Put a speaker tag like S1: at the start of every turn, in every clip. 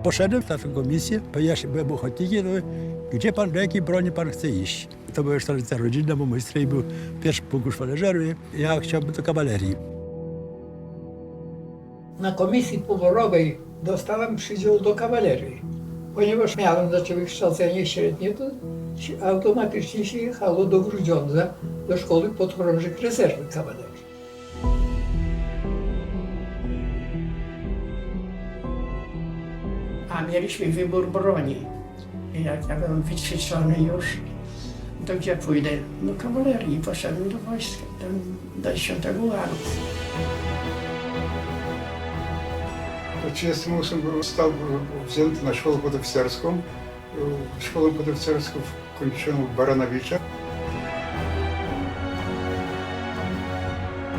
S1: Poszedłem na tę komisję, bo ja byłem ochotnikiem, no, gdzie pan, do jakiej broni pan chce iść? To była już tradycja rodzinna, bo mój stryj był w pierwszym pułku szwalerzeru i ja chciałbym do kawalerii.
S2: Na komisji poborowej dostałem przydział do kawalerii. Ponieważ miałem znaczy wykształcenie średnie, to automatycznie się jechało do Grudziądza, do szkoły podchorążych rezerwy kawalerii.
S3: A mieliśmy wybór broni. I jak ja byłem wyćwiczony już, to gdzie pójdę? Do kawalerii. Poszedłem do wojska, tam do 10 Ułaru.
S4: W 1938 był został wzięty na szkołę podoficerską. Szkołę podoficerską kończyłem u Baranowicza.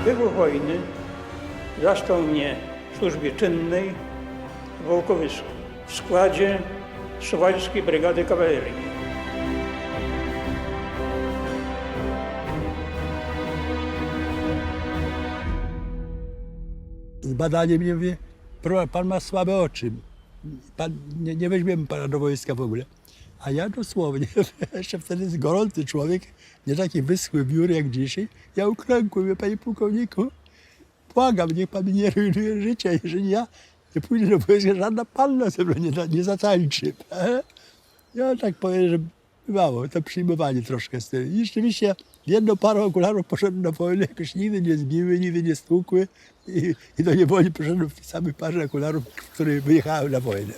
S5: Wybuch wojny zastał mnie w służbie czynnej w Wołkowysku w składzie Suwalskiej Brygady Kawalerii.
S1: Badanie mnie mówi, pan ma słabe oczy, pan, nie weźmiemy pana do wojska w ogóle. A ja dosłownie, jeszcze wtedy jest gorący człowiek, nie taki wyschły biur jak dzisiaj. Ja uklękłem, mówię, panie pułkowniku, błagam, niech pan mi nie rujnuje życia, jeżeli ja nie pójdę do wojska, żadna panna ze mną nie zatańczy. Ja tak powiem, że bywało, to przyjmowanie troszkę z tym. I rzeczywiście jedną parą okularów poszedłem na wojnę, jakoś nigdy nie zbiły, nigdy nie stłukły i do niewoli poszedłem w tej samej parze okularów, w której wyjechałem na wojnę.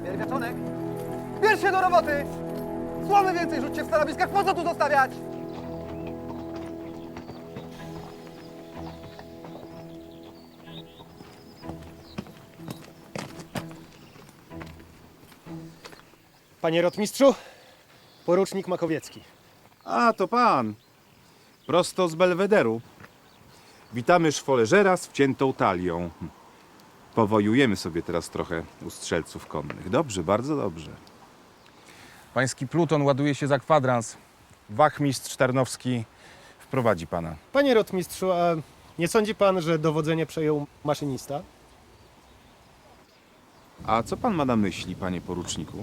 S6: Pierwiaczonek, bierz się do roboty! Słomy więcej rzućcie w stanowiskach, po co tu zostawiać?
S7: Panie rotmistrzu, porucznik Makowiecki.
S8: A, to pan. Prosto z Belwederu. Witamy szwoleżera z wciętą talią. Powojujemy sobie teraz trochę u strzelców konnych. Dobrze, bardzo dobrze. Pański pluton ładuje się za kwadrans. Wachmistrz Tarnowski wprowadzi pana.
S7: Panie rotmistrzu, a nie sądzi pan, że dowodzenie przejął maszynista?
S8: A co pan ma na myśli, panie poruczniku?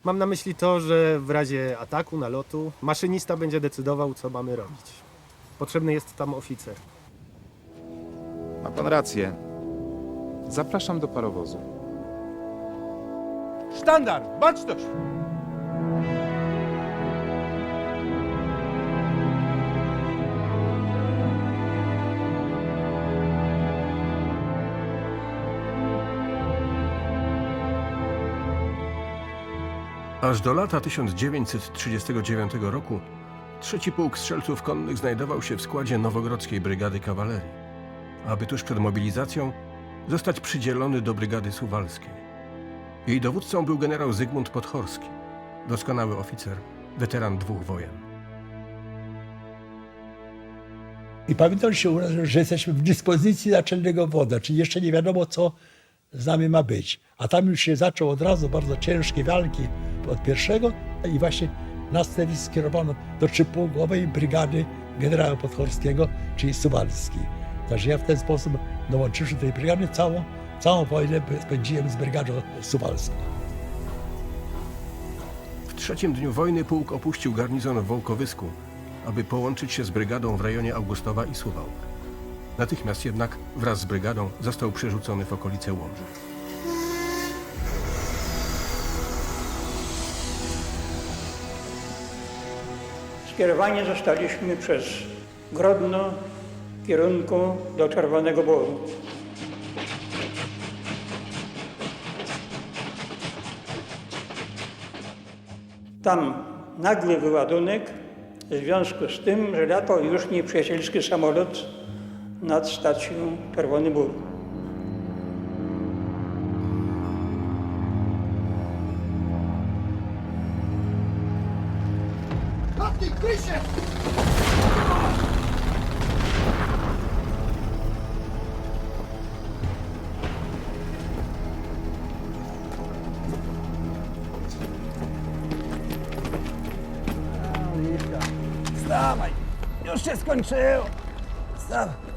S7: Mam na myśli to, że w razie ataku, nalotu, maszynista będzie decydował, co mamy robić. Potrzebny jest tam oficer.
S8: Ma pan rację. Zapraszam do parowozu.
S6: Sztandar, baczność!
S9: Aż do lata 1939 roku trzeci Pułk Strzelców Konnych znajdował się w składzie Nowogrodzkiej Brygady Kawalerii, aby tuż przed mobilizacją zostać przydzielony do Brygady Suwalskiej. Jej dowódcą był generał Zygmunt Podhorski, doskonały oficer, weteran 2 wojen.
S1: I pamiętam się u nas, że jesteśmy w dyspozycji naczelnego wodza, czyli jeszcze nie wiadomo, co z nami ma być. A tam już się zaczął od razu bardzo ciężkie walki od pierwszego i właśnie nas wtedy skierowano do trzypułkowej brygady generała Podhorskiego, czyli Suwalskiej. Także ja w ten sposób dołączyłem do tej brygady, całą wojnę spędziłem z brygadą suwalską.
S9: W trzecim dniu wojny pułk opuścił garnizon w Wołkowysku, aby połączyć się z brygadą w rejonie Augustowa i Suwałk. Natychmiast jednak wraz z brygadą został przerzucony w okolice Łomży.
S5: Skierowani zostaliśmy przez Grodno w kierunku do Czerwonego Boru. Tam nagły wyładunek w związku z tym, że latał już nieprzyjacielski samolot nad stacją Czerwony Bór.
S6: Napastnik, kryj się!
S10: Wstawaj! Już się skończyło! Wstawaj!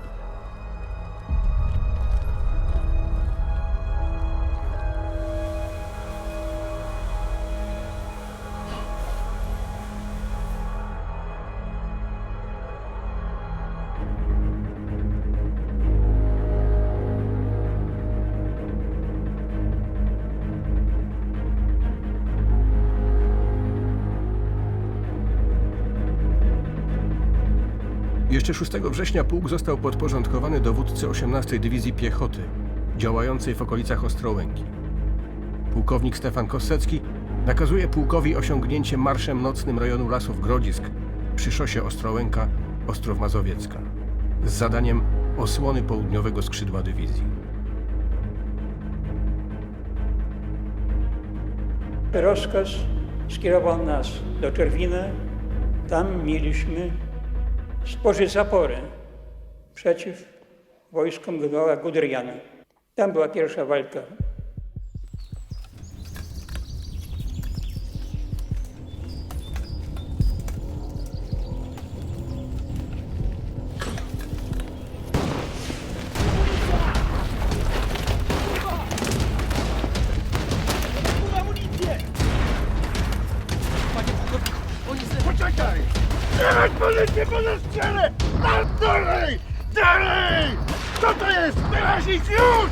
S9: Jeszcze 6 września pułk został podporządkowany dowódcy 18 Dywizji Piechoty, działającej w okolicach Ostrołęki. Pułkownik Stefan Kossecki nakazuje pułkowi osiągnięcie marszem nocnym rejonu Lasów Grodzisk przy szosie Ostrołęka-Ostrów Mazowiecka z zadaniem osłony południowego skrzydła dywizji.
S5: Rozkaz skierował nas do Czerwina. Tam mieliśmy spożyć zaporę przeciw wojskom generała Guderiana. Tam była pierwsza walka.
S6: Poczekaj! Strzelać możecie, bo zastrzelę! Tam dalej! Dalej! Co to jest? Wyrazić już!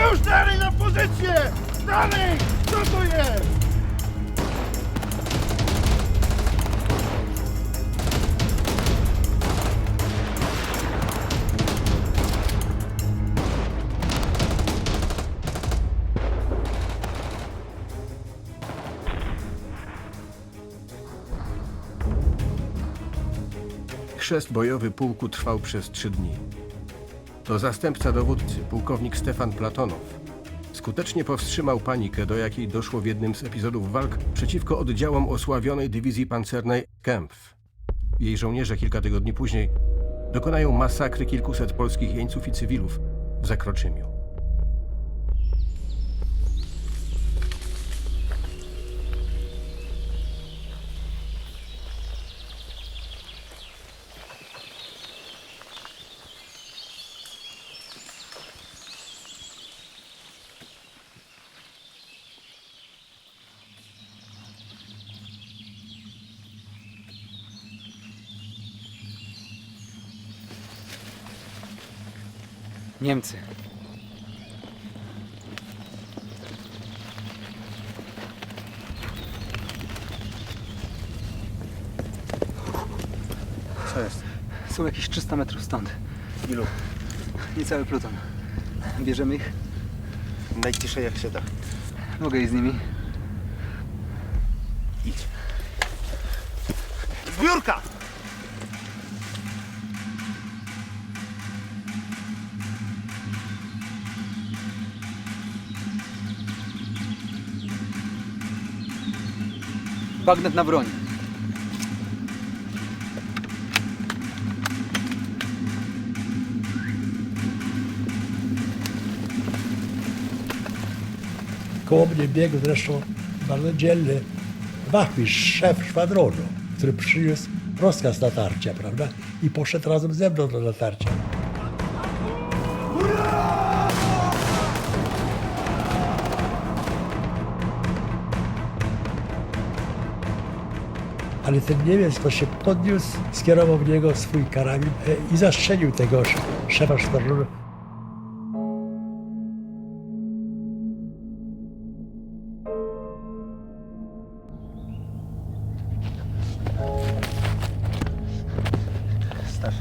S6: Już dalej na pozycję! Dalej! Co to jest?
S9: Chrzest bojowy pułku trwał przez 3 dni. To zastępca dowódcy, pułkownik Stefan Platonow, skutecznie powstrzymał panikę, do jakiej doszło w jednym z epizodów walk przeciwko oddziałom osławionej dywizji pancernej Kempf. Jej żołnierze kilka tygodni później dokonają masakry kilkuset polskich jeńców i cywilów w Zakroczymiu.
S10: Niemcy.
S7: Co jest?
S10: Są jakieś 300 metrów stąd.
S7: Ilu?
S10: Niecały pluton. Bierzemy ich?
S7: Najciszej jak się da.
S10: Mogę iść z nimi?
S7: Idź. Zbiórka!
S10: Bagnet na broń.
S1: Koło mnie biegł zresztą bardzo dzielny wachmistrz, szef szwadronu, który przyniósł rozkaz natarcia, prawda? I poszedł razem ze mną do natarcia. Ale ten Niemiec to się podniósł, skierował w niego swój karabin i zastrzelił tego szefa szwadronu.
S10: Stasz.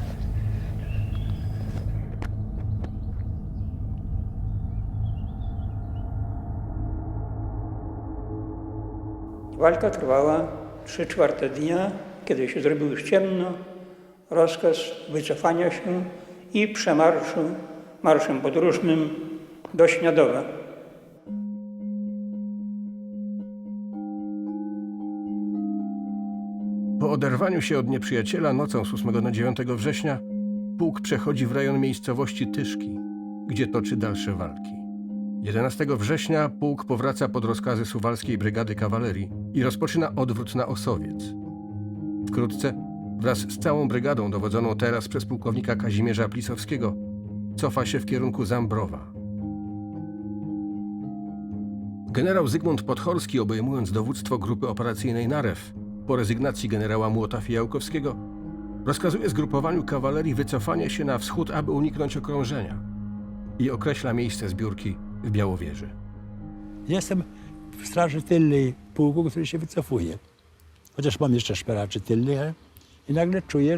S5: Walka trwała 3/4 dnia, kiedy się zrobiło już ciemno, rozkaz wycofania się i przemarszu marszem podróżnym do Śniadowa.
S9: Po oderwaniu się od nieprzyjaciela nocą z 8 na 9 września pułk przechodzi w rejon miejscowości Tyszki, gdzie toczy dalsze walki. 11 września pułk powraca pod rozkazy Suwalskiej Brygady Kawalerii i rozpoczyna odwrót na Osowiec. Wkrótce, wraz z całą brygadą dowodzoną teraz przez pułkownika Kazimierza Plisowskiego, cofa się w kierunku Zambrowa. Generał Zygmunt Podhorski, obejmując dowództwo grupy operacyjnej Narew, po rezygnacji generała Młota Fijałkowskiego, rozkazuje zgrupowaniu kawalerii wycofanie się na wschód, aby uniknąć okrążenia i określa miejsce zbiórki w Białowieży.
S1: Jestem w straży tylnej pułku, który się wycofuje. Chociaż mam jeszcze szperaczy tylnych, i nagle czuję,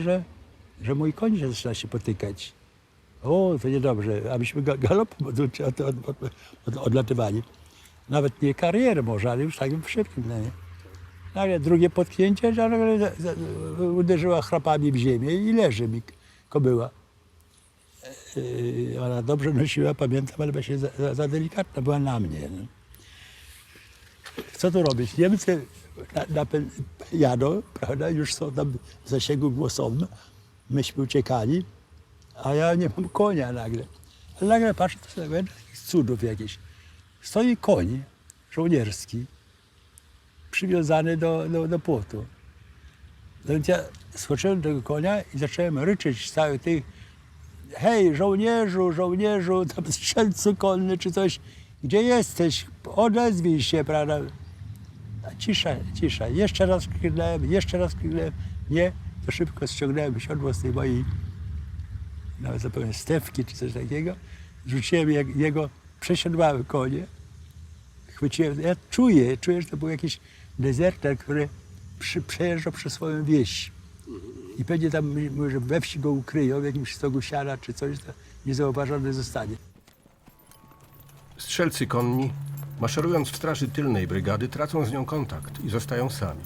S1: że mój koń zaczyna się potykać. O, to niedobrze, abyśmy galopem odlatywali. Nawet nie karierę może, ale już takim szybkim. No nie? Nagle drugie potknięcie, że nagle uderzyła chrapami w ziemię i leży mi kobyła. Ona dobrze nosiła, pamiętam, ale właśnie za delikatna była na mnie. No. Co tu robić? Niemcy jadą, prawda, już są tam w zasięgu głosowym. Myśmy uciekali, a ja nie mam konia nagle. Ale nagle patrzę, to są takich cudów jakieś. Stoi koń żołnierski, przywiązany do płotu. No więc ja skoczyłem do tego konia i zacząłem ryczeć z całych tych: hej, żołnierzu, żołnierzu, tam strzelcu konny czy coś, gdzie jesteś? Odezwij się, prawda? A cisza, cisza. Jeszcze raz krzyknąłem, nie, to szybko ściągnąłem siodło z tej mojej, nawet zapewne stewki czy coś takiego. Rzuciłem jego, przesiadłem konie, chwyciłem, ja czuję, że to był jakiś dezerter, który przejeżdżał przez swoją wieś. I pewnie tam, może we wsi go ukryją, w jakimś stogu siana czy coś, to niezauważony zostanie.
S9: Strzelcy konni, maszerując w straży tylnej brygady, tracą z nią kontakt i zostają sami.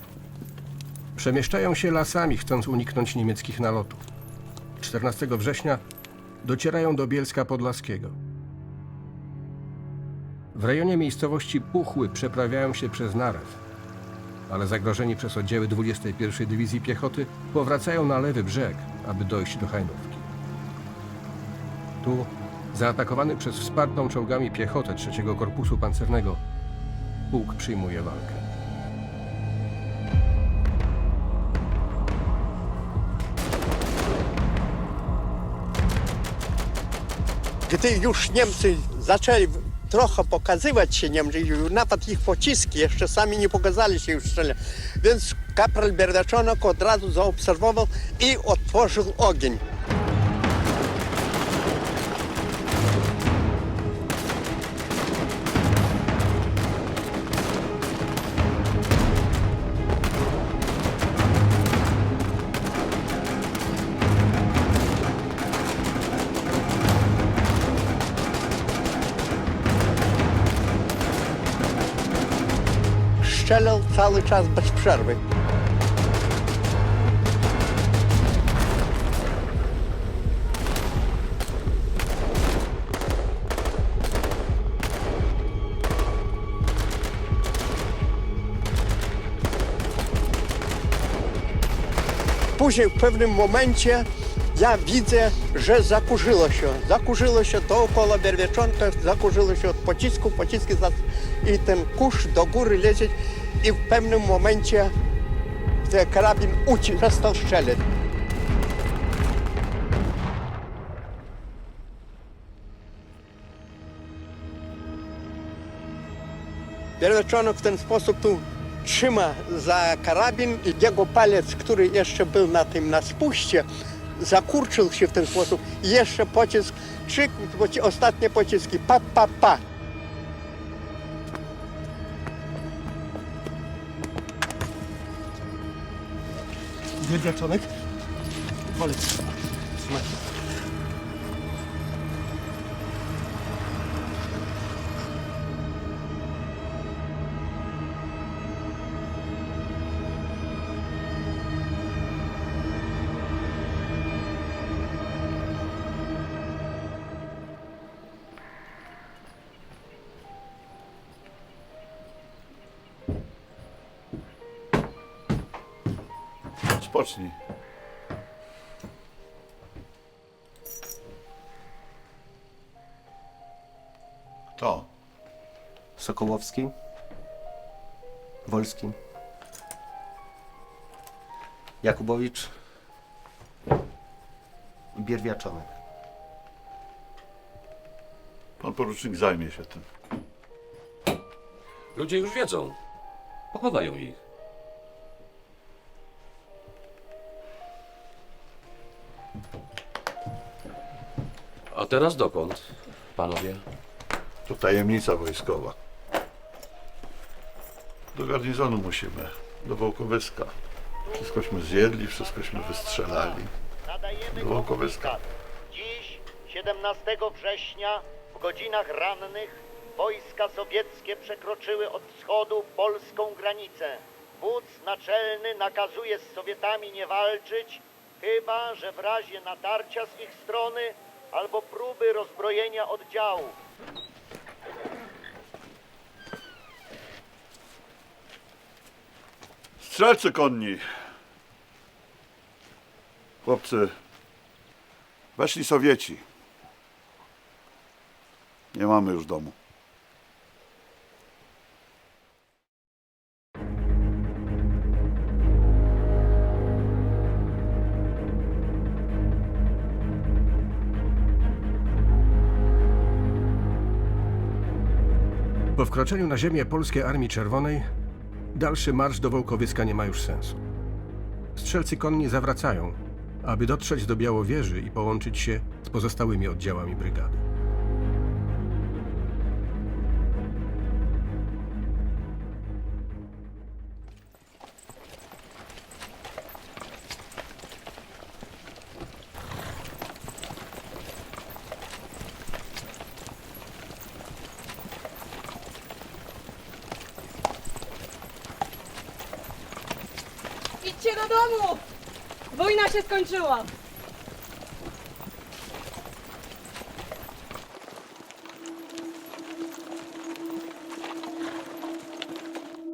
S9: Przemieszczają się lasami, chcąc uniknąć niemieckich nalotów. 14 września docierają do Bielska Podlaskiego. W rejonie miejscowości Puchły przeprawiają się przez Narew, ale zagrożeni przez oddziały 21. Dywizji Piechoty powracają na lewy brzeg, aby dojść do Hajnówki. Tu, zaatakowany przez wspartą czołgami piechotę 3. Korpusu Pancernego, pułk przyjmuje walkę.
S11: Gdy już Niemcy zaczęli trochę pokazywać się, Niemcy, nawet ich pociski jeszcze sami nie pokazali się już strzelać. Więc kapral Berdaczonok od razu zaobserwował i otworzył ogień. Strzelał cały czas bez przerwy. Później w pewnym momencie ja widzę, że zakurzyło się dookoła Berwieczonka, zakurzyło się od pocisku, pociski i ten kurz do góry lecieć i w pewnym momencie ten karabin przestał strzelać. Berwieczonok w ten sposób tu trzyma za karabin i jego palec, który jeszcze był na spuście, zakurczył się w ten sposób i jeszcze pocisk, ostatnie pociski, pa, pa, pa.
S1: Berdaczonek, palec.
S6: Rozpocznij. Kto?
S7: Sokołowski, Wolski, Jakubowicz, Bierwiaczonek.
S6: Pan porucznik zajmie się tym.
S12: Ludzie już wiedzą. Pochowają ich. A teraz dokąd, panowie?
S6: To tajemnica wojskowa. Do garnizonu musimy, do Wołkowyska. Wszystkośmy zjedli, wszystkośmy wystrzelali. Do Wołkowyska.
S13: Dziś, 17 września, w godzinach rannych, wojska sowieckie przekroczyły od wschodu polską granicę. Wódz naczelny nakazuje z Sowietami nie walczyć, chyba że w razie natarcia z ich strony albo próby rozbrojenia oddziałów.
S6: Strzelcy konni. Chłopcy, weszli Sowieci. Nie mamy już domu.
S9: Po wkroczeniu na ziemię Polskiej Armii Czerwonej dalszy marsz do Wołkowyska nie ma już sensu. Strzelcy konni zawracają, aby dotrzeć do Białowieży i połączyć się z pozostałymi oddziałami brygady.
S14: Idźcie do domu! Wojna się skończyła!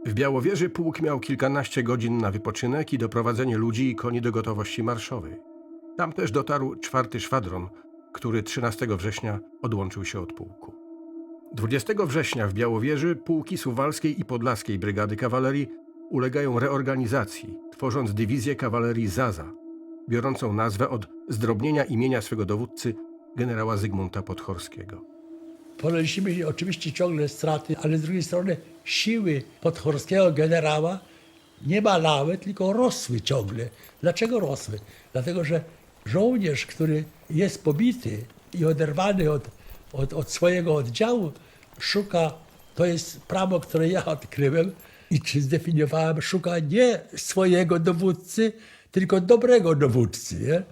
S9: W Białowieży pułk miał kilkanaście godzin na wypoczynek i doprowadzenie ludzi i koni do gotowości marszowej. Tam też dotarł 4. szwadron, który 13 września odłączył się od pułku. 20 września w Białowieży pułki Suwalskiej i Podlaskiej Brygady Kawalerii ulegają reorganizacji, tworząc dywizję kawalerii Zaza, biorącą nazwę od zdrobnienia imienia swego dowódcy generała Zygmunta Podhorskiego.
S1: Ponosimy oczywiście ciągle straty, ale z drugiej strony siły podhorskiego generała nie malały, tylko rosły ciągle. Dlaczego rosły? Dlatego, że żołnierz, który jest pobity i oderwany od swojego oddziału, szuka, to jest prawo, które ja odkryłem i czy zdefiniowałem, szuka nie swojego dowódcy, tylko dobrego dowódcy. Nie?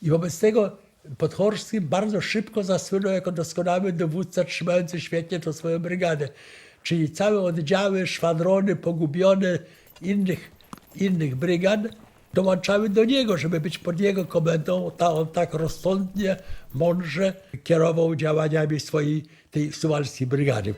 S1: I wobec tego Podhorski bardzo szybko zasłynął jako doskonały dowódca trzymający świetnie tą swoją brygadę. Czyli całe oddziały, szwadrony pogubione innych brygad dołączały do niego, żeby być pod jego komendą. On tak rozsądnie, mądrze kierował działaniami swojej tej suwalskiej brygady.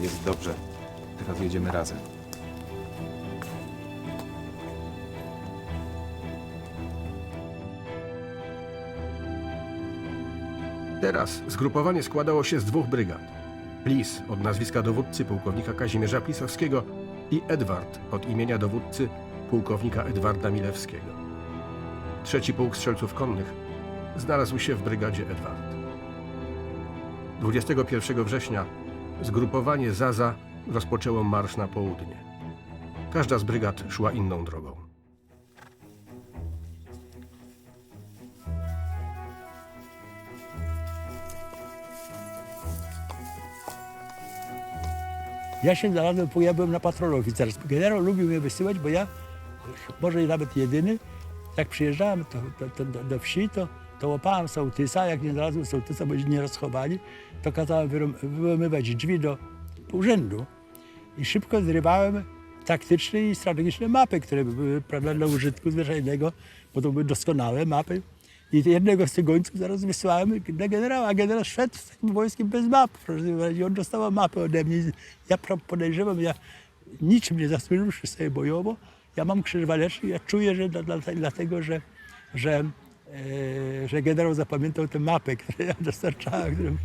S8: Jest dobrze. Teraz jedziemy razem.
S9: Teraz zgrupowanie składało się z 2 brygad. Plis od nazwiska dowódcy pułkownika Kazimierza Plisowskiego i Edward od imienia dowódcy pułkownika Edwarda Milewskiego. 3. Pułk Strzelców Konnych znalazł się w brygadzie Edward. 21 września zgrupowanie Zaza rozpoczęło marsz na południe. Każda z brygad szła inną drogą.
S1: Ja się znalazłem, bo ja byłem na patrolu oficerskim. Generał lubił mnie wysyłać, bo ja, może i nawet jedyny, jak przyjeżdżałem do wsi, to łapałem sołtysa, jak nie znalazłem sołtysa, bo nie rozchowali, to kazałem wymywać drzwi do urzędu i szybko zrywałem taktyczne i strategiczne mapy, które były, prawda, dla użytku zwyczajnego, bo to były doskonałe mapy. I jednego z tych gońców zaraz wysłałem do generała, a generał szedł z takim wojskiem bez map. I on dostał mapę ode mnie. Ja podejrzewam, ja niczym nie zasłużywszy sobie bojowo, ja mam krzyż waleczny, ja czuję, że dlatego, że generał zapamiętał tę mapę, którą ja dostarczałem. Którą...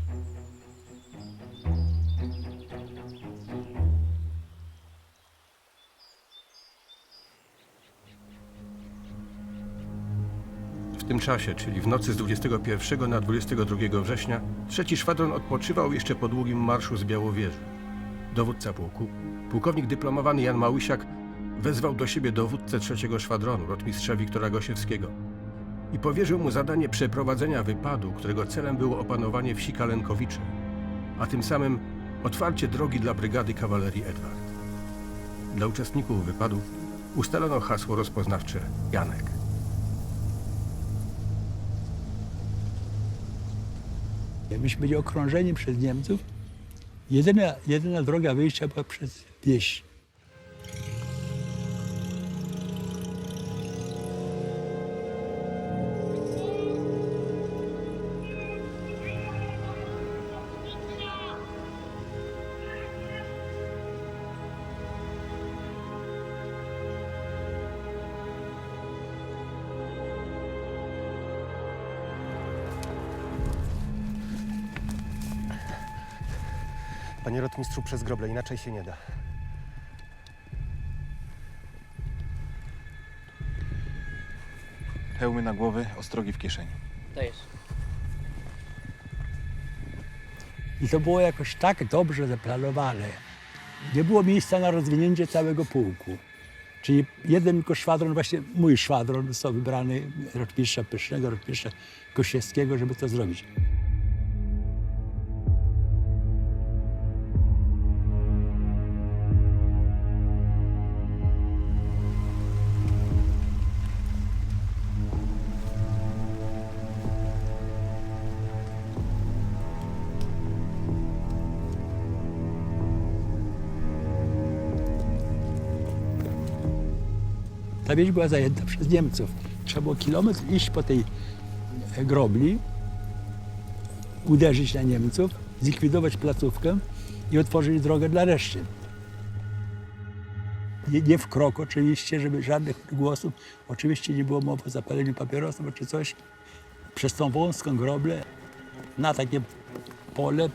S9: W tym czasie, czyli w nocy z 21 na 22 września, trzeci szwadron odpoczywał jeszcze po długim marszu z Białowieży. Dowódca pułku, pułkownik dyplomowany Jan Małysiak, wezwał do siebie dowódcę trzeciego szwadronu, rotmistrza Wiktora Gosiewskiego i powierzył mu zadanie przeprowadzenia wypadu, którego celem było opanowanie wsi Kalenkowicze, a tym samym otwarcie drogi dla brygady kawalerii Edward. Dla uczestników wypadu ustalono hasło rozpoznawcze Janek.
S1: Myśmy byli okrążeni przez Niemców. Jedyna droga wyjścia była przez wieś.
S7: Panie rotmistrzu, przez groble, inaczej się nie da.
S8: Hełmy na głowy, ostrogi w kieszeni.
S10: Dajesz.
S1: I to było jakoś tak dobrze zaplanowane. Nie było miejsca na rozwinięcie całego pułku. Czyli jeden tylko szwadron, właśnie mój szwadron został wybrany, rotmistrza Pysznego, rotmistrza Gosiewskiego, żeby to zrobić. Ta wieś była zajęta przez Niemców. Trzeba było kilometr iść po tej grobli, uderzyć na Niemców, zlikwidować placówkę i otworzyć drogę dla reszty. Nie w krok oczywiście, żeby żadnych głosów. Oczywiście nie było mowy o zapaleniu papierosów czy coś. Przez tą wąską groblę na takie pole.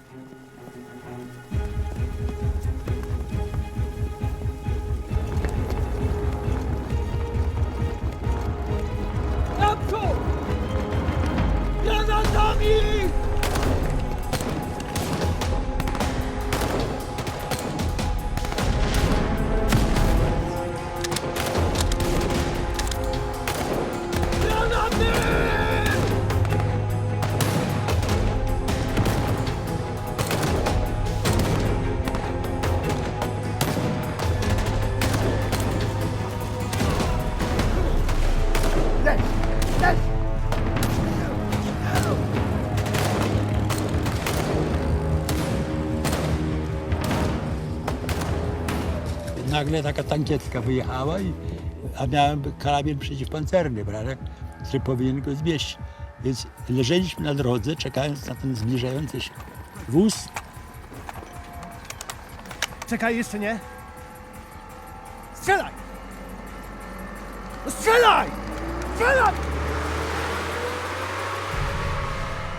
S1: Nagle taka tankietka wyjechała, a miałem karabin przeciwpancerny, prawda, który powinien go zmieścić. Więc leżeliśmy na drodze, czekając na ten zbliżający się wóz.
S7: Czekaj, jeszcze nie. Strzelaj! No strzelaj! Strzelaj!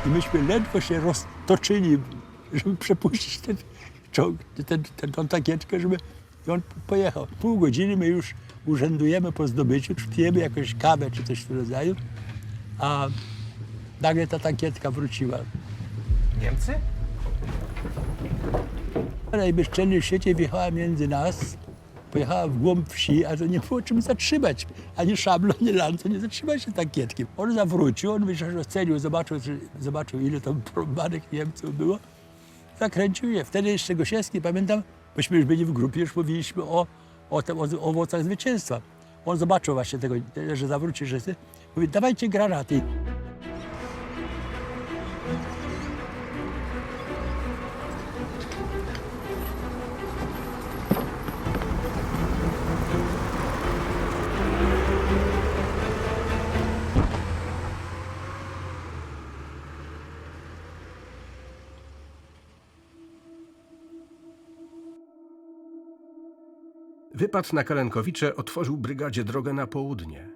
S1: I myśmy ledwo się roztoczyli, żeby przepuścić ten czołg, tą takieczkę, żeby i on pojechał. Pół godziny my już urzędujemy po zdobyciu, pijemy jakąś kawę czy coś w tym rodzaju, a nagle ta tankietka wróciła.
S7: Niemcy?
S1: Najbezczelniej w świecie wjechała między nas, pojechała w głąb wsi, a to nie było czym zatrzymać. Ani szablą, ani lancą nie zatrzymać się tankietkiem. On zawrócił, on myślał, ocenił, zobaczył ile tam probanych Niemców było. Zakręcił je. Wtedy jeszcze Gosiewski, pamiętam, Myśmy już byli w grupie, już mówiliśmy o owocach zwycięstwa. On zobaczył właśnie tego, że zawróci, że mówi, dawajcie granaty.
S9: Wypad na Kalenkowicze otworzył brygadzie drogę na południe.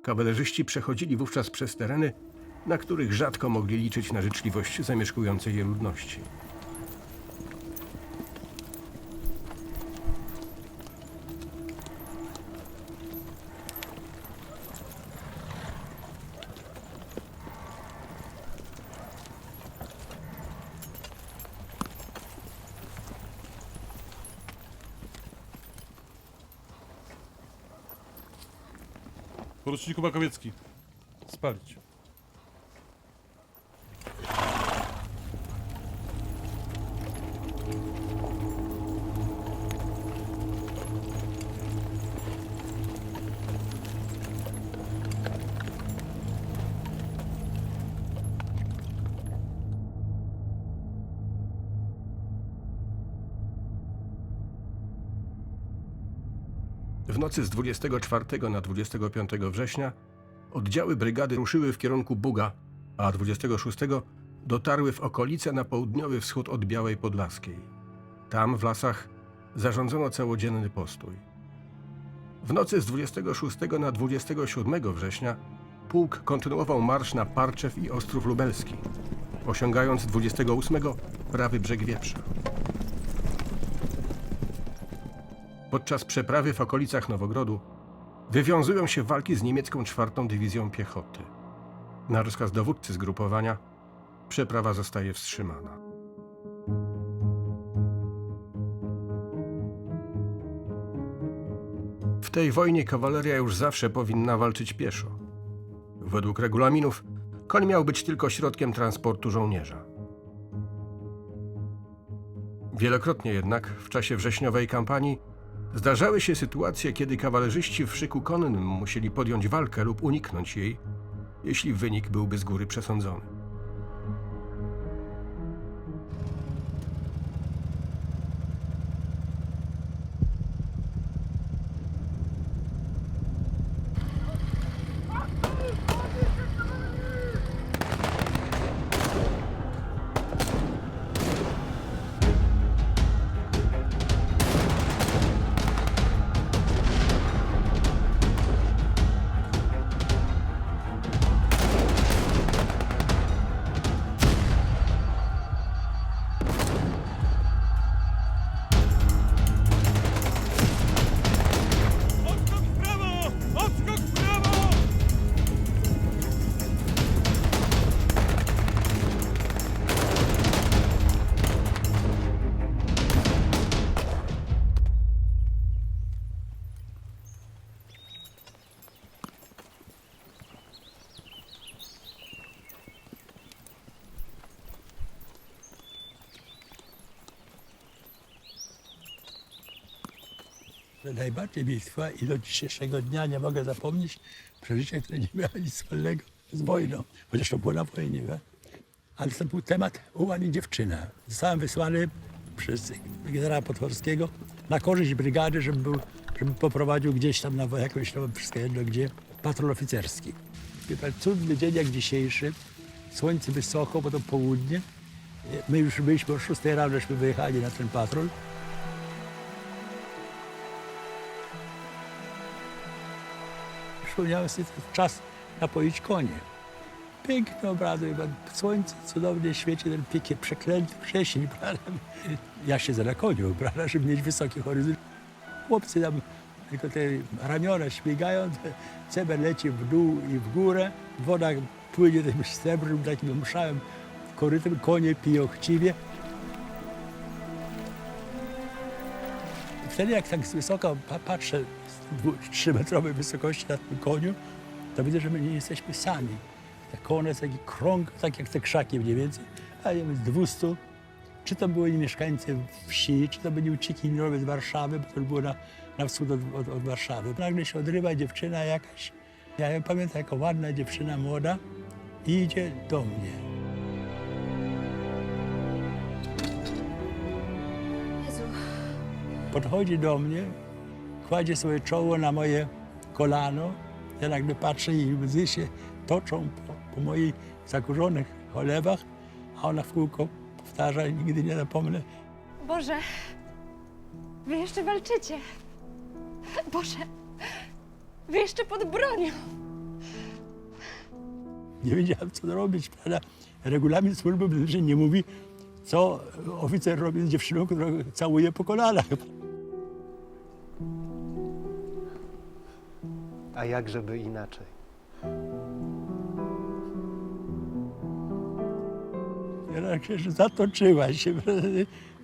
S9: Kawalerzyści przechodzili wówczas przez tereny, na których rzadko mogli liczyć na życzliwość zamieszkującej je ludności.
S15: Poruczniku Makowiecki. Spalić.
S9: W nocy z 24 na 25 września oddziały brygady ruszyły w kierunku Buga, a 26 dotarły w okolice na południowy wschód od Białej Podlaskiej. Tam, w lasach, zarządzono całodzienny postój. W nocy z 26 na 27 września pułk kontynuował marsz na Parczew i Ostrów Lubelski, osiągając 28 prawy brzeg Wieprza. Podczas przeprawy w okolicach Nowogrodu wywiązują się walki z niemiecką 4. Dywizją Piechoty. Na rozkaz dowódcy zgrupowania przeprawa zostaje wstrzymana. W tej wojnie kawaleria już zawsze powinna walczyć pieszo. Według regulaminów koń miał być tylko środkiem transportu żołnierza. Wielokrotnie jednak w czasie wrześniowej kampanii zdarzały się sytuacje, kiedy kawalerzyści w szyku konnym musieli podjąć walkę lub uniknąć jej, jeśli wynik byłby z góry przesądzony.
S1: Najbardziej mi trwa i do dzisiejszego dnia nie mogę zapomnieć przeżycia, które nie miało nic wspólnego z wojną, chociaż to było na wojnie. Ale to był temat ułan i dziewczyna. Zostałem wysłany przez generała Potworskiego na korzyść brygady, żeby poprowadził gdzieś tam na jakąś, wszystko jedno gdzie, patrol oficerski. Cudny dzień jak dzisiejszy, słońce wysoko, bo to południe. My już byliśmy o 6 rano, żeśmy wyjechali na ten patrol. Przypomniałem sobie czas napoić konie. Piękne obrazy, słońce cudownie świeci, ten pięknie przeklęty wrzesień, prawda? Ja siedzę na koniu, prawda, żeby mieć wysoki horyzont. Chłopcy tam tylko te ramiona śmigają, ceber leci w dół i w górę, woda płynie tym srebrnym, takim mszałym korytem, konie piją chciwie. Wtedy jak tak z wysoka patrzę z 3-metrowej wysokości na tym koniu, to widzę, że my nie jesteśmy sami. Koło nas taki krąg, tak jak te krzaki mniej więcej, a jest 200 Czy to byli mieszkańcy wsi, czy to byli uciekinierowie z Warszawy, bo to było na wschód od Warszawy. Nagle się odrywa dziewczyna jakaś, ja ją pamiętam jako ładna dziewczyna młoda i idzie do mnie.
S14: Jezu.
S1: Podchodzi do mnie, kładzie swoje czoło na moje kolano. Ja nagle patrzę i łzy się toczą po moich zakurzonych cholewach, a ona w kółko powtarza i nigdy nie zapomnę.
S14: Boże, wy jeszcze walczycie. Boże, wy jeszcze pod bronią.
S1: Nie wiedziałem, co robić, prawda? Regulamin służby medycznej nie mówi, co oficer robi z dziewczyną, która całuje po kolanach.
S16: A jakżeby inaczej?
S1: Jana Krzyż zatoczyła się,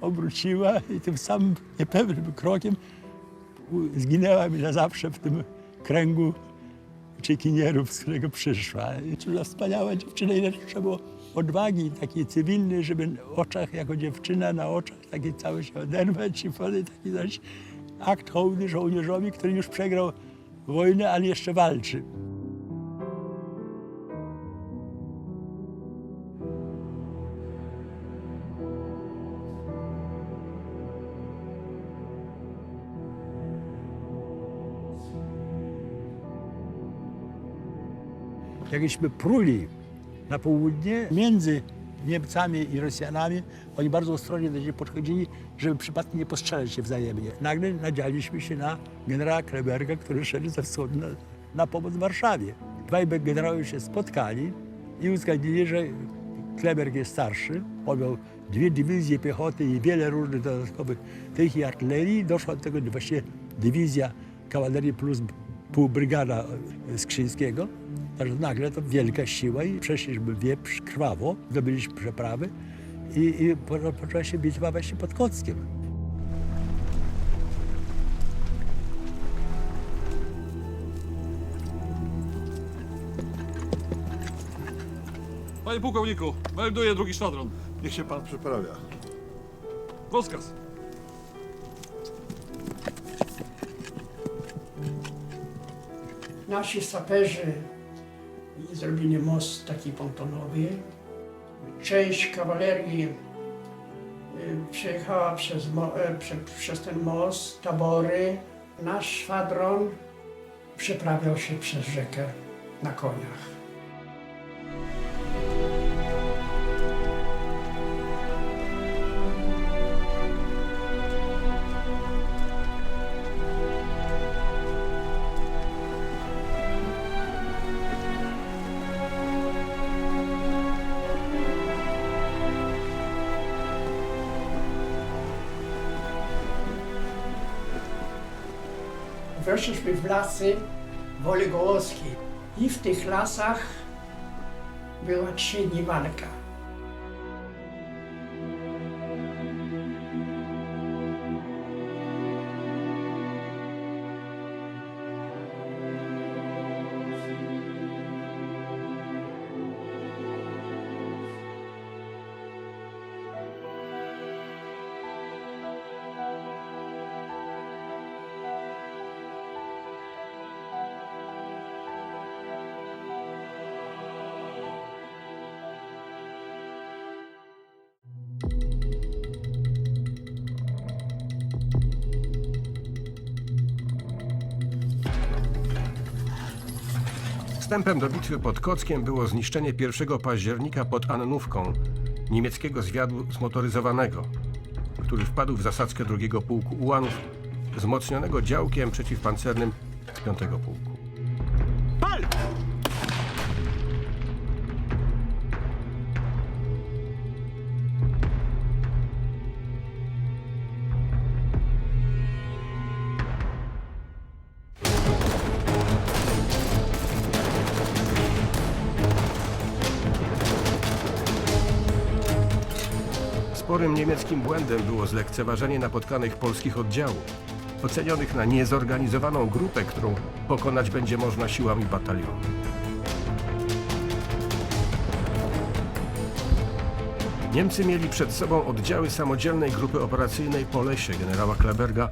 S1: obróciła i tym samym niepewnym krokiem zginęła mi na zawsze w tym kręgu uciekinierów, z którego przyszła. I cóż, wspaniała dziewczyna, ile trzeba było odwagi takiej cywilnej, żeby w oczach, jako dziewczyna, na oczach takie całe się oderwać i podać taki zaś akt hołdy żołnierzowi, który już przegrał wojnę, ale jeszcze walczy. Jakbyśmy pruli na południe, między Niemcami i Rosjanami, oni bardzo ostrożnie do siebie podchodzili, żeby przypadkiem nie postrzelać się wzajemnie. Nagle nadzialiśmy się na generała Kleberga, który szedł ze wschodu na pomoc Warszawie. Dwaj generałowie się spotkali i uzgodnili, że Kleberg jest starszy. On miał 2 dywizje piechoty i wiele różnych dodatkowych tych i artylerii. Doszła do tego właśnie dywizja kawalerii plus półbrygada Skrzyńskiego. Także nagle to wielka siła i przeszliśmy Wieprz krwawo, zdobyliśmy przeprawy i poczęła się bitwa właśnie pod Kockiem.
S15: Panie pułkowniku, melduję drugi szwadron.
S6: Niech się pan przeprawia.
S15: Rozkaz.
S3: Nasi saperzy zrobili most taki pontonowy. Część kawalerii przejechała przez ten most, tabory. Nasz szwadron przeprawiał się przez rzekę na koniach. Weszliśmy w lasy Woli Gołowskiej i w tych lasach była 3 dni walka.
S9: Wstępem do bitwy pod Kockiem było zniszczenie 1 października pod Annówką niemieckiego zwiadu zmotoryzowanego, który wpadł w zasadzkę 2 pułku ułanów wzmocnionego działkiem przeciwpancernym z 5 pułku.
S6: Pal!
S9: Sporym niemieckim błędem było zlekceważenie napotkanych polskich oddziałów, ocenionych na niezorganizowaną grupę, którą pokonać będzie można siłami batalionu. Niemcy mieli przed sobą oddziały samodzielnej grupy operacyjnej po lesie generała Kleberga,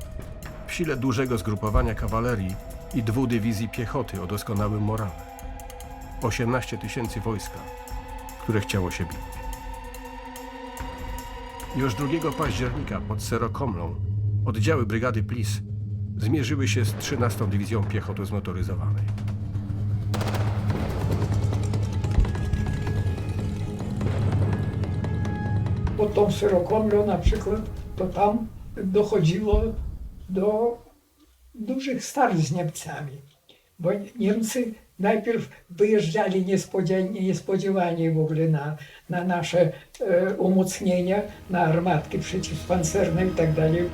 S9: w sile dużego zgrupowania kawalerii i 2 dywizji piechoty o doskonałym morale. 18 000 wojska, które chciało się bić. Już 2 października pod Serokomlą oddziały brygady Plis zmierzyły się z 13. Dywizją Piechoty Zmotoryzowanej.
S2: Pod tą Serokomlą na przykład, to tam dochodziło do dużych starć z Niemcami, bo Niemcy najpierw wyjeżdżali niespodziewanie w ogóle na nasze umocnienia, na armatki przeciwpancerne i tak dalej.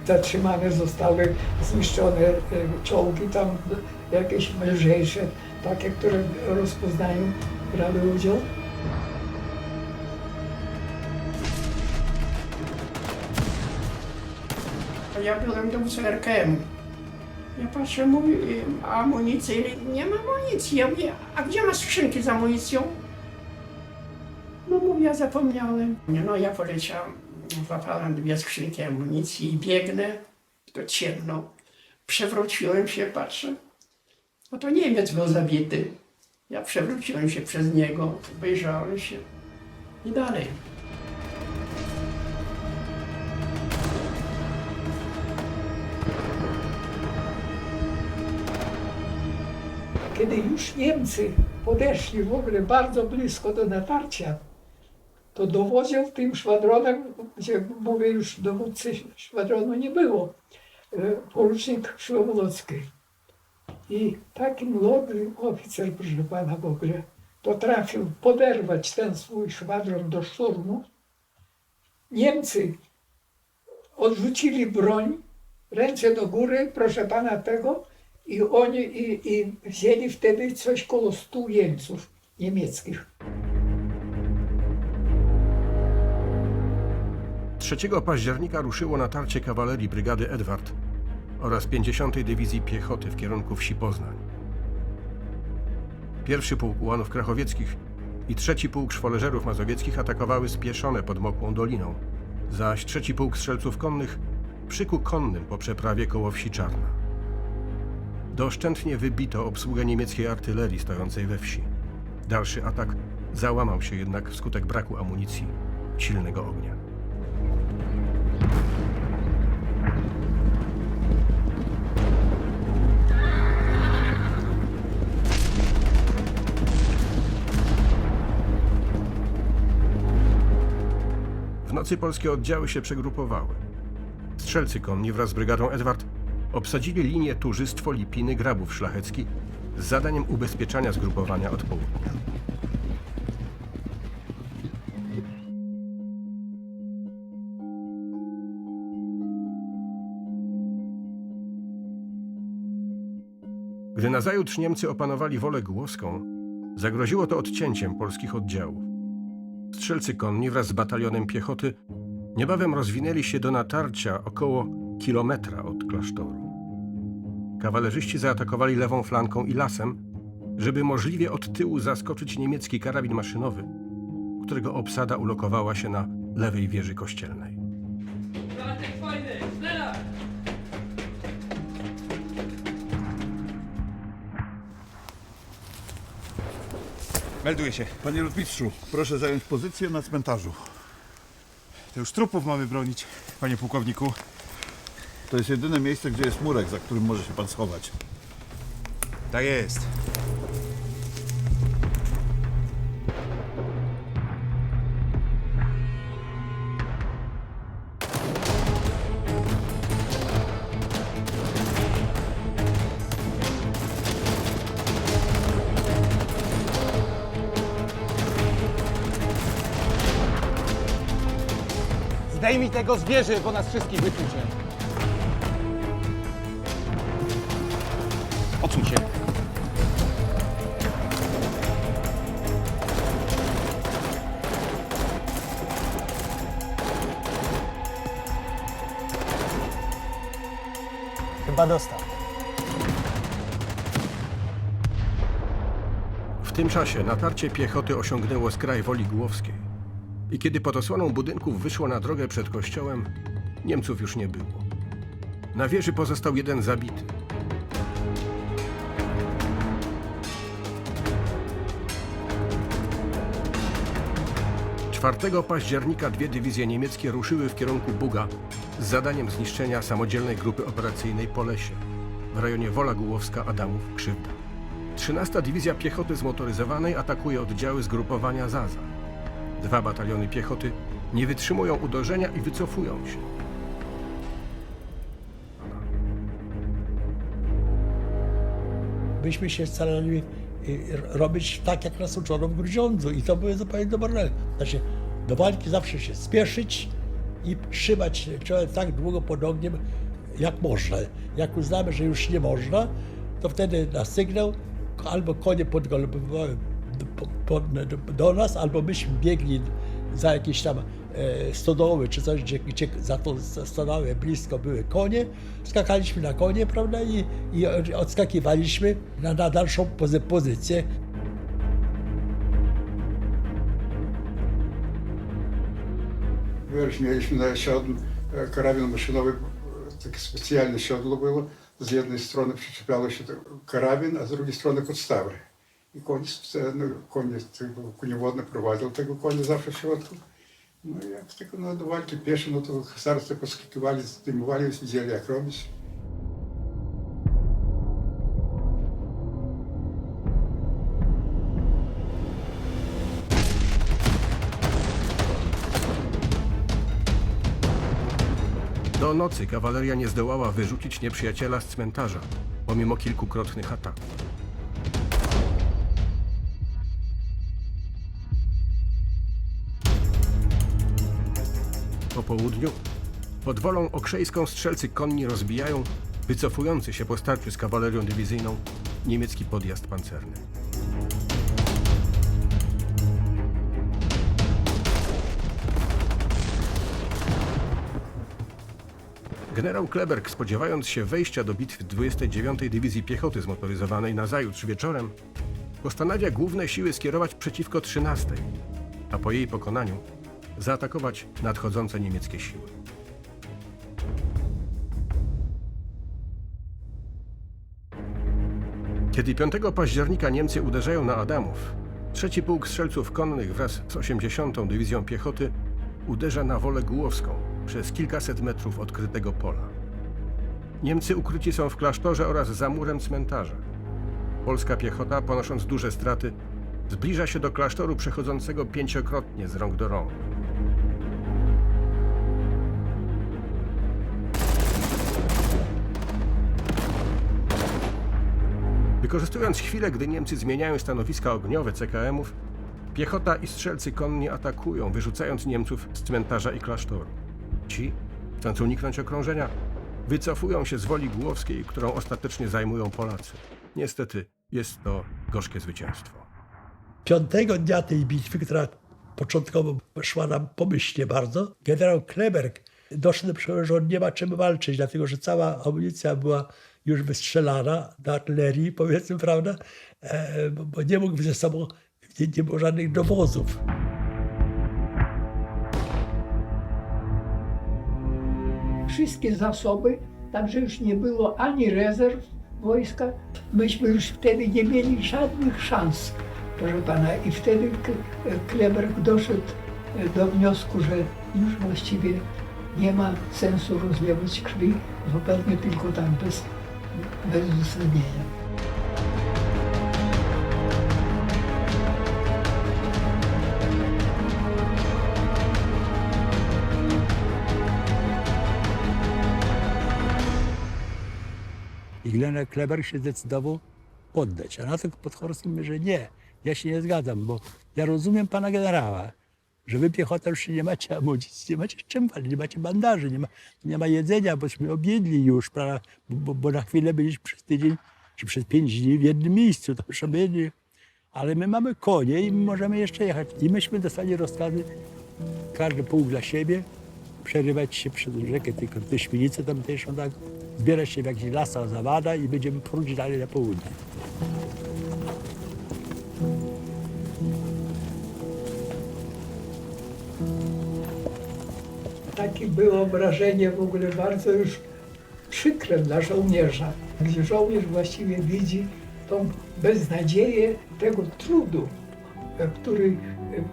S2: Zatrzymane zostały, zniszczone czołgi tam jakieś lżejsze, takie, które rozpoznają, brały udział.
S3: Ja byłem dowódcą RKM. Ja patrzę, mówię, amunicja, nie ma amunicji. Ja mówię, a gdzie masz skrzynki z amunicją? No mówię, ja zapomniałem. No ja poleciałem, złapałem 2 skrzynki amunicji i biegnę, to ciemno. Przewróciłem się, patrzę. No to Niemiec był zabity. Ja przewróciłem się przez niego, obejrzałem się i dalej.
S2: Kiedy już Niemcy podeszli w ogóle bardzo blisko do natarcia, to dowodził tym szwadronem, gdzie mówię już dowódcy szwadronu nie było, porucznik Szłomowski. I taki młody oficer, proszę pana, w ogóle potrafił poderwać ten swój szwadron do szturmu. Niemcy odrzucili broń, ręce do góry, proszę pana, tego, i oni wzięli wtedy coś koło 100 jeńców niemieckich.
S9: 3 października ruszyło natarcie kawalerii brygady Edward oraz 50. Dywizji Piechoty w kierunku wsi Poznań. 1. Pułk Ułanów Krachowieckich i 3. Pułk Szwoleżerów Mazowieckich atakowały spieszone pod Mokłą Doliną, zaś 3. Pułk Strzelców Konnych przykuł konnym po przeprawie koło wsi Czarna. Doszczętnie wybito obsługę niemieckiej artylerii stojącej we wsi. Dalszy atak załamał się jednak wskutek braku amunicji i silnego ognia. W nocy polskie oddziały się przegrupowały. Strzelcy konni wraz z brygadą Edward obsadzili linię Turzystwo-Lipiny-Grabów Szlachecki z zadaniem ubezpieczania zgrupowania od południa. Gdy nazajutrz Niemcy opanowali Wolę Głoską, zagroziło to odcięciem polskich oddziałów. Strzelcy konni wraz z batalionem piechoty niebawem rozwinęli się do natarcia około kilometra od klasztoru. Kawalerzyści zaatakowali lewą flanką i lasem, żeby możliwie od tyłu zaskoczyć niemiecki karabin maszynowy, którego obsada ulokowała się na lewej wieży kościelnej.
S6: Melduję się.
S17: Panie rotmistrzu, proszę zająć pozycję na cmentarzu.
S6: To już trupów mamy bronić, panie pułkowniku.
S17: To jest jedyne miejsce, gdzie jest murek, za którym może się pan schować.
S6: Tak jest.
S18: Zdejmij tego z wieży, bo nas wszystkich wykluczy. Odsuń się. Chyba dostał.
S9: tym czasie natarcie piechoty osiągnęło skraj Woli Głowskiej. I kiedy pod osłoną budynków wyszło na drogę przed kościołem, Niemców już nie było. Na wieży pozostał jeden zabity. Czwartego października dwie dywizje niemieckie ruszyły w kierunku Buga z zadaniem zniszczenia samodzielnej grupy operacyjnej po lesie w rejonie Wola Głowska, Adamów, Krzywda. 13. Dywizja Piechoty Zmotoryzowanej atakuje oddziały zgrupowania Zaza. 2 bataliony piechoty nie wytrzymują uderzenia i wycofują się.
S1: Myśmy się starali robić tak, jak nas uczono w Grudziądzu i to były zupełnie dobre. Znaczy, do walki zawsze się spieszyć i trzymać człowiek tak długo pod ogniem, jak można. Jak uznamy, że już nie można, to wtedy na sygnał albo konie podgalopowały do nas, albo myśmy biegli za jakieś tam stodoły czy coś, gdzie za tą stodołę blisko były konie. Skakaliśmy na konie, prawda, i odskakiwaliśmy na dalszą pozycję.
S4: Mieliśmy na siodle karabin maszynowy, takie specjalne siodło było. Z jednej strony przyczepiało się karabin, a z drugiej strony podstawy. I koń koniewodny prowadził tego konia zawsze w środku. No jak tylko do walki pieszy, no to husarcy poskakiwali, zdejmowali, widzieli jak robić.
S9: Do nocy kawaleria nie zdołała wyrzucić nieprzyjaciela z cmentarza, pomimo kilkukrotnych ataków. Po południu pod Wolą Okrzejską strzelcy konni rozbijają wycofujący się po starciu z kawalerią dywizyjną niemiecki podjazd pancerny. Generał Kleberg, spodziewając się wejścia do bitwy 29. Dywizji Piechoty Zmotoryzowanej nazajutrz wieczorem, postanawia główne siły skierować przeciwko 13., a po jej pokonaniu zaatakować nadchodzące niemieckie siły. Kiedy 5 października Niemcy uderzają na Adamów, 3. Pułk Strzelców Konnych wraz z 80. Dywizją Piechoty uderza na Wolę Głowską przez kilkaset metrów odkrytego pola. Niemcy ukryci są w klasztorze oraz za murem cmentarza. Polska piechota, ponosząc duże straty, zbliża się do klasztoru przechodzącego 5-krotnie z rąk do rąk. Wykorzystując chwilę, gdy Niemcy zmieniają stanowiska ogniowe CKM-ów, piechota i strzelcy konni atakują, wyrzucając Niemców z cmentarza i klasztoru. Ci, chcąc uniknąć okrążenia, wycofują się z Woli Głowskiej, którą ostatecznie zajmują Polacy. Niestety jest to gorzkie zwycięstwo.
S1: 5. dnia tej bitwy, która początkowo szła nam pomyślnie bardzo, generał Kleberg doszedł do przekonania, że on nie ma czym walczyć, dlatego że cała amunicja była już wystrzelana do artylerii, powiedzmy, prawda, bo nie mógł ze sobą, nie było żadnych dowozów.
S2: Wszystkie zasoby, także już nie było ani rezerw wojska. Myśmy już wtedy nie mieli żadnych szans, proszę pana. I wtedy Kleberg doszedł do wniosku, że już właściwie nie ma sensu rozlewać krwi, zupełnie tylko tam bez uzasadnienia.
S1: I generał Kleberg się zdecydował poddać, a na to Podchorski mówi, że nie, ja się nie zgadzam, bo ja rozumiem pana generała, że wy piechota już nie macie amunicji, nie macie czym walczyć, nie macie bandaży, nie ma jedzenia, bośmy objedli już, bo na chwilę byliśmy przez tydzień czy przez 5 dni w jednym miejscu, to już objedli. Ale my mamy konie i możemy jeszcze jechać. I myśmy dostali rozkazy, każdy pułk dla siebie, przerywać się przez rzekę, tylko te Świnice tamtejszą, tak, zbierać się w jakichś lasach Zawada i będziemy próć dalej na południe.
S2: Takie było wrażenie w ogóle bardzo już przykre dla żołnierza, gdzie żołnierz właściwie widzi tą beznadzieję tego trudu, który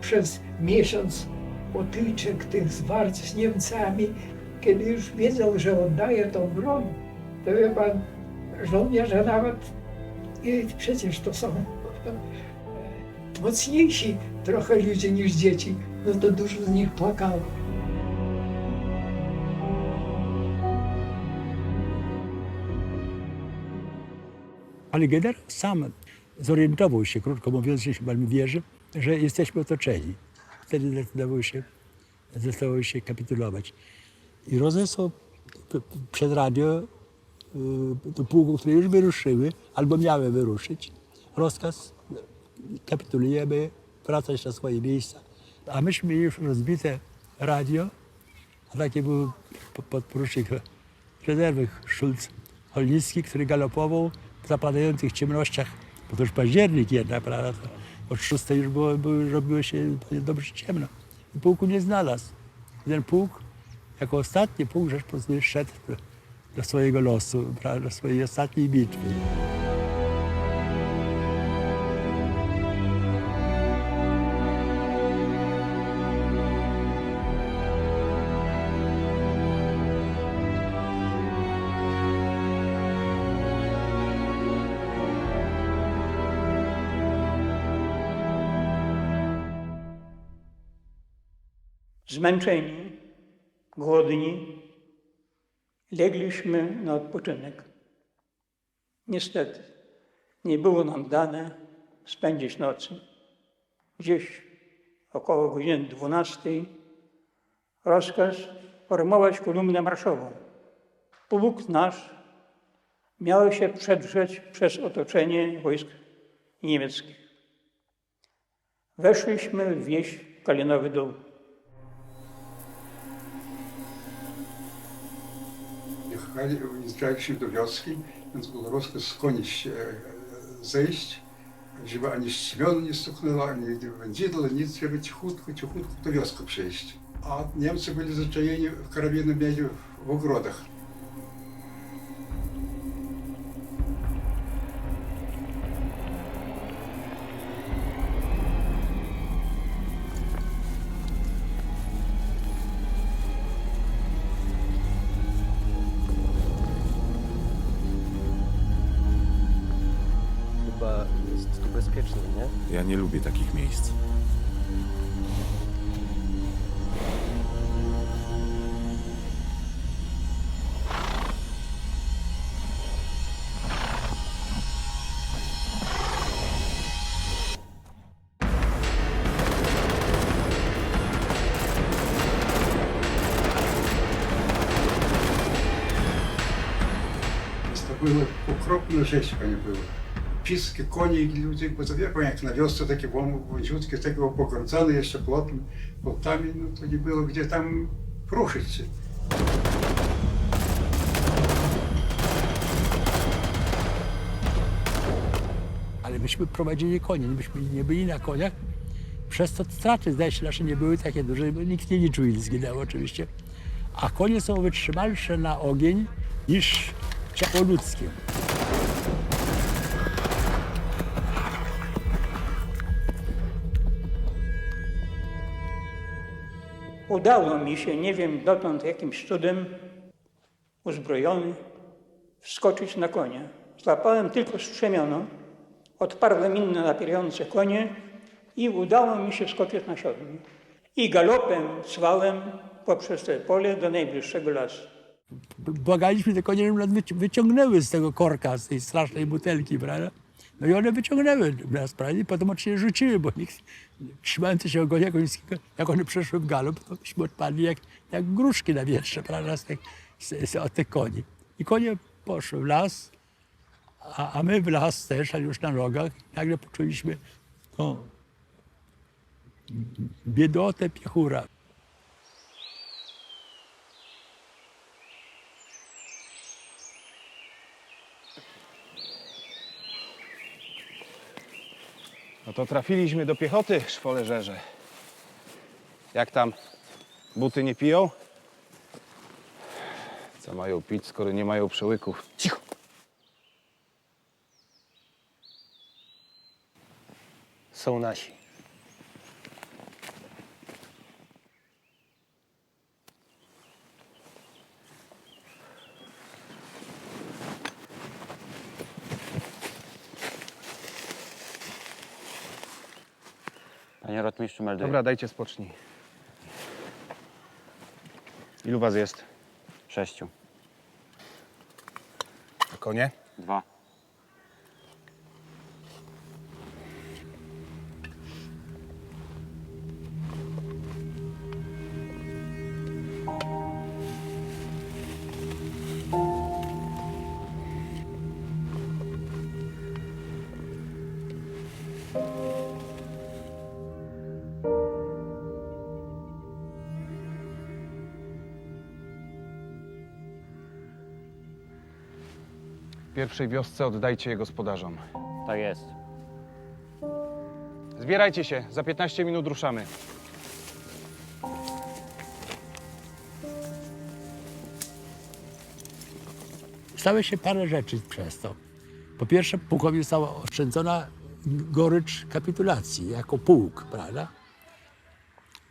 S2: przez miesiąc potyczek tych zwarć z Niemcami, kiedy już wiedział, że oddaje tą broń, to wie pan, żołnierze nawet, i przecież to są mocniejsi trochę ludzie niż dzieci, no to dużo z nich płakało.
S1: Ale generał sam zorientował się, krótko mówiąc, że pan wierzy, że jesteśmy otoczeni. Wtedy zdecydował się kapitulować. I rozesłał przez radio do pułku, które już wyruszyły, albo miały wyruszyć, rozkaz: kapitulujemy, wracać na swoje miejsca. A myśmy mieli już rozbite radio, a taki był podporucznik rezerwy Szulc-Holnicki, który galopował w zapadających ciemnościach, bo to już październik jednak, prawda, to od 6 już robiło się dobrze ciemno. I pułku nie znalazł. Ten pułk, jako ostatni pułk Rzeczpospolitej, szedł do swojego losu, prawda, do swojej ostatniej bitwy.
S5: Zmęczeni, głodni, legliśmy na odpoczynek. Niestety, nie było nam dane spędzić nocy. Gdzieś około godziny 12 rozkaz formować kolumnę marszową. Pułk nasz miał się przedrzeć przez otoczenie wojsk niemieckich. Weszliśmy w wieś Kalinowy Dół.
S4: Nie zbliżaliśmy do wioski, więc był rozkaz z koni zejść, żeby ani ściemiona nie stuknęła, ani wędzidła, nic, żeby cichutko do wioski przejść. A Niemcy byli zaczajeni w karabiny mieli w ogrodach.
S16: Chyba jest tu bezpiecznie, nie?
S8: Ja nie lubię takich miejsc.
S4: To były okropne rzeczy, panie, były. Piski, konie i ludzie, bo to wie pan, jak na wiosce takie wąziutkie, takie pokręcane jeszcze płotami, no to nie było gdzie tam ruszyć się.
S1: Ale myśmy prowadzili konie, myśmy nie byli na koniach. Przez to straty, zdaje się, nasze nie były takie duże, bo nikt nie liczył, ile zginęło oczywiście. A konie są wytrzymalsze na ogień niż ciało ludzkie.
S5: Udało mi się, nie wiem dotąd jakimś cudem, uzbrojony, wskoczyć na konia. Złapałem tylko strzemiono, odparłem inne napierające konie i udało mi się skoczyć na siodło. I galopem cwałem poprzez te pole do najbliższego lasu.
S1: Błagaliśmy te konie, żeby nas wyciągnęły z tego korka, z tej strasznej butelki, prawda? No i one wyciągnęły nas, prawda? I potem oczywiście rzuciły, bo nikt, trzymający się ogonia końskiego, jak one przeszły w galop, to myśmy odpadli jak gruszki na wietrze, prawda? Od tych koni. I konie poszły w las, a my w las też, ale już na nogach. Nagle poczuliśmy tą biedotę piechura.
S18: No to trafiliśmy do piechoty, szwoleżerze. Jak tam? Buty nie piją? Co mają pić, skoro nie mają przełyków? Cicho!
S16: Są nasi.
S19: Panie rotmistrzu, melduję.
S18: Dobra, dajcie spocznij. Ilu was jest?
S19: 6.
S18: A konie?
S19: 2.
S18: W pierwszej wiosce oddajcie je gospodarzom.
S19: Tak jest.
S18: Zbierajcie się, za 15 minut ruszamy.
S1: Stało się parę rzeczy przez to. Po pierwsze, pułkowi została oszczędzona gorycz kapitulacji jako pułk, prawda?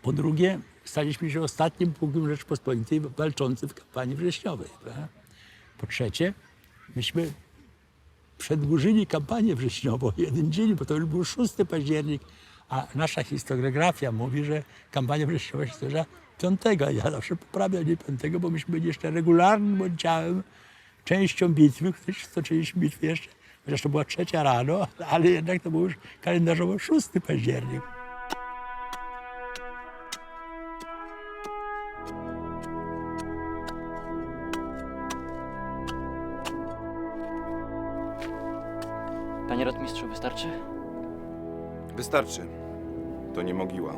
S1: Po drugie, staliśmy się ostatnim pułkiem Rzeczypospolitej walczącym w kampanii wrześniowej, prawda? Po trzecie, myśmy przedłużyli kampanię wrześniową jeden dzień, bo to już był 6 październik, a nasza historiografia mówi, że kampania wrześniowa się zaczęła 5. Ja zawsze poprawiam, nie 5, bo myśmy byli jeszcze regularnym oddziałem, częścią bitwy, ktoś stoczyliśmy bitwę jeszcze, chociaż to była 3 rano, ale jednak to był już kalendarzowo 6 październik.
S10: Panie rotmistrzu, wystarczy?
S8: Wystarczy. To nie mogiła.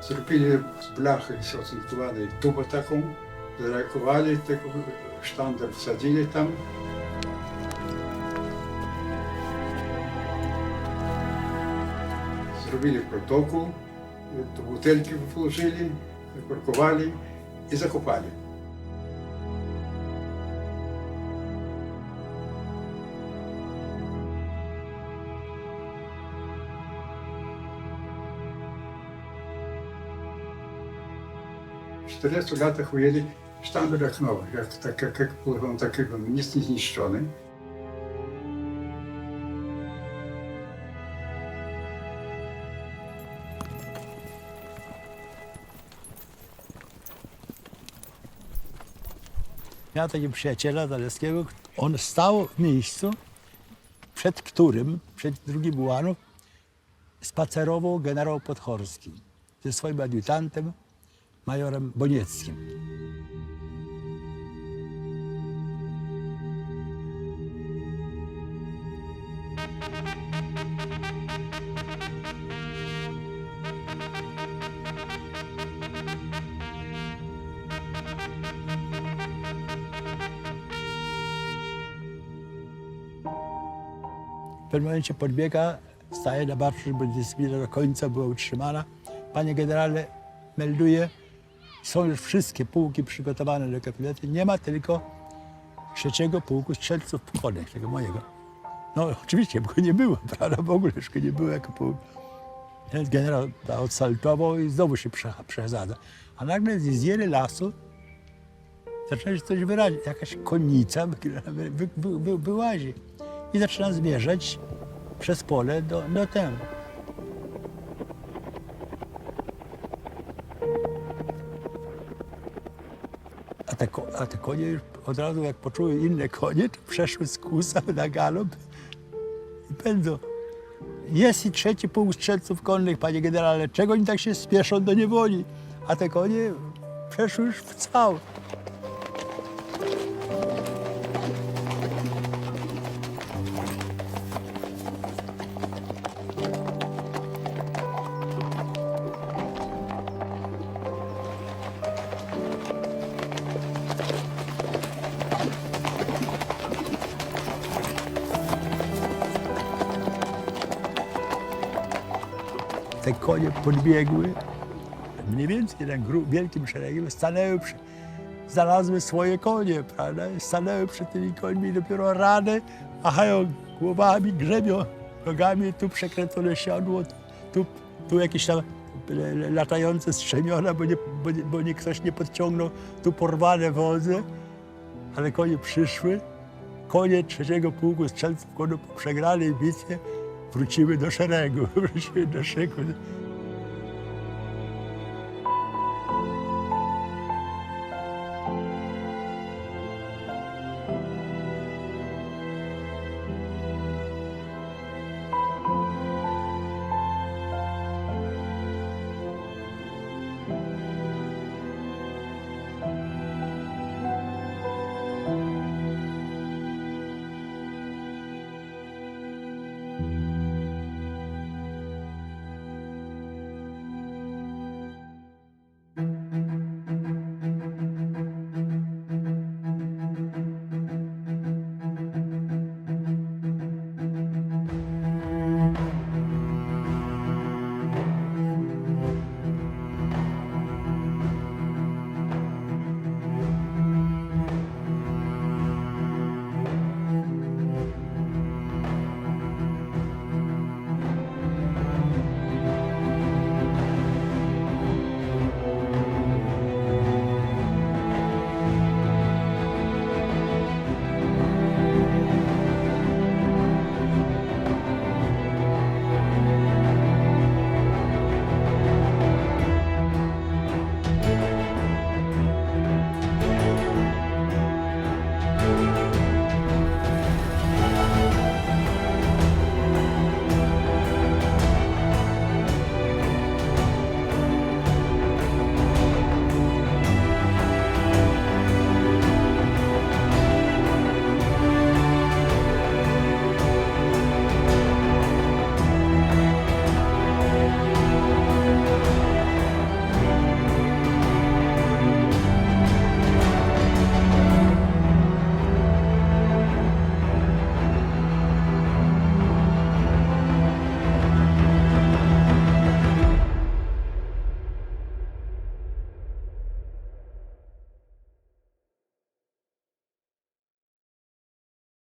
S4: Zrobili z blachy ocinkowanej tubę taką, zareagowali, tego sztandar wsadzili tam. Zrobili protokół, do butelki włożyli, zakorkowali i zakopali. W 40 latach ujęli sztandar jak nowy, jak pływał, taki był, nic nie zniszczony.
S1: Miałem takiego przyjaciela Zaleskiego, on stał w miejscu, przed którym, przed drugim ułanów, spacerował generał Podchorski ze swoim adiutantem, majorem Bonieckim. W pewnym momencie podbiega, staje na barszu, żeby dyscyplina do końca była utrzymana. Panie generale, melduje, są już wszystkie pułki przygotowane do kapitulacji. Nie ma tylko 3. pułku strzelców konnych, tego mojego. No oczywiście, bo go nie było, prawda? W ogóle już go nie było jako pułk. Więc generał odsaltował i znowu się przechadza. A nagle z ziele lasu zaczyna się coś wyrazić. Jakaś konnica wyłazi i zaczyna zmierzać przez pole do temu. A te konie już od razu jak poczuły inne konie, to przeszły z kłusa na galop i pędzą. Jest i 3. pułk strzelców konnych, panie generale. Czego oni tak się spieszą do niewoli? A te konie przeszły już w cał. Te konie podbiegły, mniej więcej na wielkim szeregiem, znalazły swoje konie, prawda? Stanęły przed tymi końmi i dopiero rane machają głowami, grzebią nogami, tu przekręcone siodło, tu jakieś tam latające strzemiona, bo ktoś nie podciągnął, tu porwane wozy, ale konie przyszły. Konie 3. pułku strzelców konnych po przegranej bitwie wróciły do szeregu, wróciły do szyku.